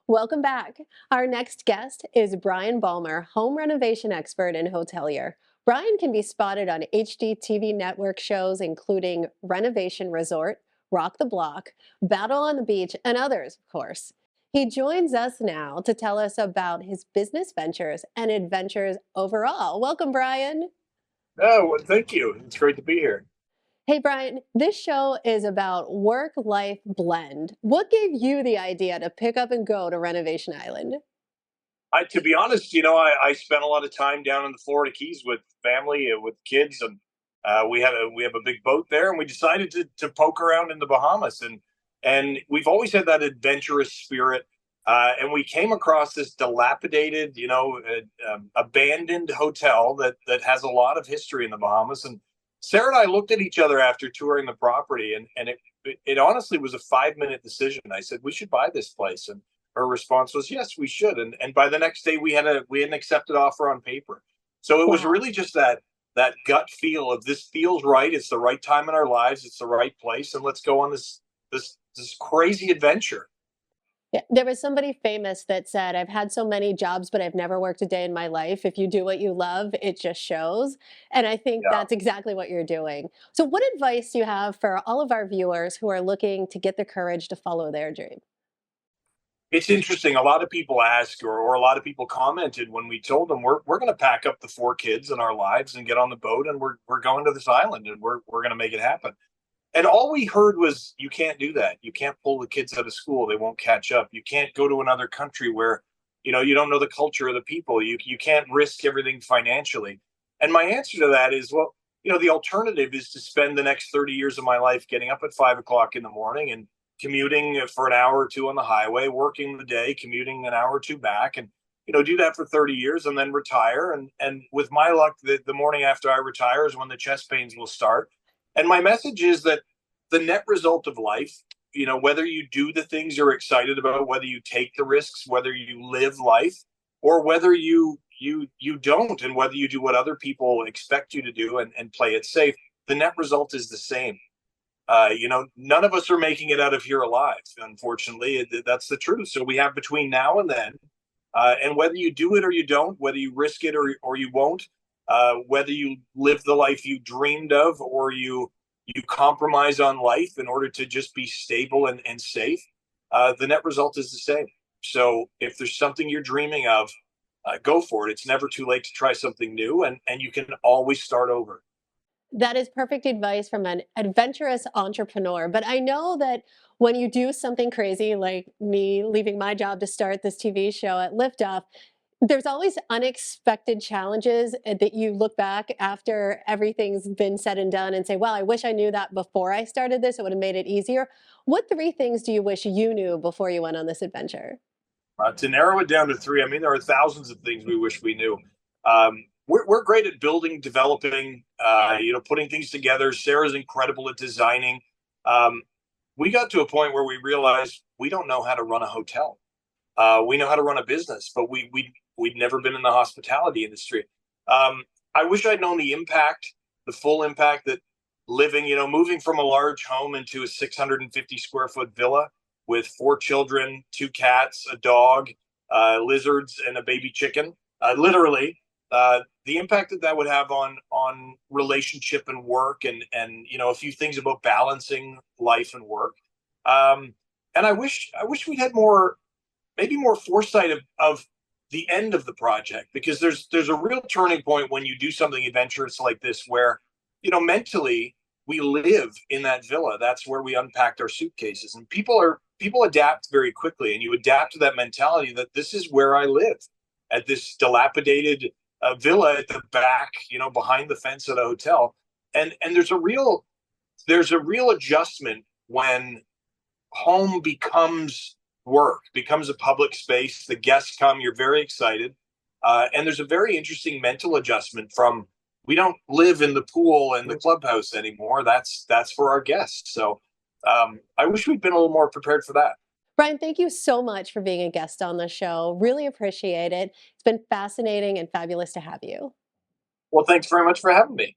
Welcome back. Our next guest is Bryan Baeumler, home renovation expert and hotelier. Bryan can be spotted on HGTV network shows including Renovation Resort, Rock the Block, Battle on the Beach, and others, of course. He joins us now to tell us about his business ventures and adventures overall. Welcome, Bryan. Oh, well, thank you. It's great to be here. Hey, Bryan, this show is about work-life blend. What gave you the idea to pick up and go to Renovation Island? To be honest, I spent a lot of time down in the Florida Keys with family, with kids, and we have a big boat there, and we decided to poke around in the Bahamas, and we've always had that adventurous spirit. And we came across this dilapidated, abandoned hotel that has a lot of history in the Bahamas. And Sarah and I looked at each other after touring the property, and it honestly was a 5 minute decision. I said we should buy this place, and her response was yes, we should. And by the next day, we had an accepted offer on paper. So it was Wow. really just that gut feel of this feels right. It's the right time in our lives. It's the right place, and let's go on this crazy adventure. Yeah, there was somebody famous that said, I've had so many jobs, but I've never worked a day in my life. If you do what you love, it just shows. And I think Yeah. that's exactly what you're doing. So, what advice do you have for all of our viewers who are looking to get the courage to follow their dream? It's interesting. A lot of people ask, or a lot of people commented when we told them we're going to pack up the four kids in our lives and get on the boat, and we're going to this island, and we're going to make it happen. And all we heard was, you can't do that. You can't pull the kids out of school; they won't catch up. You can't go to another country where you don't know the culture of the people. You can't risk everything financially. And my answer to that is, well, the alternative is to spend the next 30 years of my life getting up at 5 o'clock in the morning and commuting for an hour or two on the highway, working the day, commuting an hour or two back, and do that for 30 years and then retire. And with my luck, the morning after I retire is when the chest pains will start. And my message is that the net result of life, whether you do the things you're excited about, whether you take the risks, whether you live life, or whether you don't, and whether you do what other people expect you to do and play it safe, the net result is the same. None of us are making it out of here alive. Unfortunately, that's the truth. So we have between now and then, and whether you do it or you don't, whether you risk it or you won't, whether you live the life you dreamed of or you compromise on life in order to just be stable and safe, the net result is the same. So if there's something you're dreaming of, go for it. It's never too late to try something new, and you can always start over. That is perfect advice from an adventurous entrepreneur. But I know that when you do something crazy, like me leaving my job to start this TV show at Liftoff, there's always unexpected challenges that you look back after everything's been said and done and say, well, I wish I knew that before I started this. It would have made it easier. What three things do you wish you knew before you went on this adventure? To narrow it down to three, I mean, there are thousands of things we wish we knew. We're great at building, developing, putting things together. Sarah's incredible at designing. Um, we got to a point where we realized we don't know how to run a hotel. We know how to run a business, but we'd never been in the hospitality industry. I wish I'd known the full impact that moving from a large home into a 650 square foot villa with four children, two cats, a dog, lizards, and a baby chicken. Literally, the impact that would have on relationship and work, and a few things about balancing life and work. And I wish we'd had maybe more foresight of the end of the project, because there's a real turning point when you do something adventurous like this, where mentally we live in that villa. That's where we unpacked our suitcases, and people adapt very quickly, and you adapt to that mentality that this is where I live, at this dilapidated villa at the back, behind the fence of the hotel. And there's a real adjustment when home becomes work, becomes a public space. The guests come, you're very excited. And there's a very interesting mental adjustment from, we don't live in the pool and the clubhouse anymore. That's for our guests. So I wish we'd been a little more prepared for that. Bryan, thank you so much for being a guest on the show. Really appreciate it. It's been fascinating and fabulous to have you. Well, thanks very much for having me.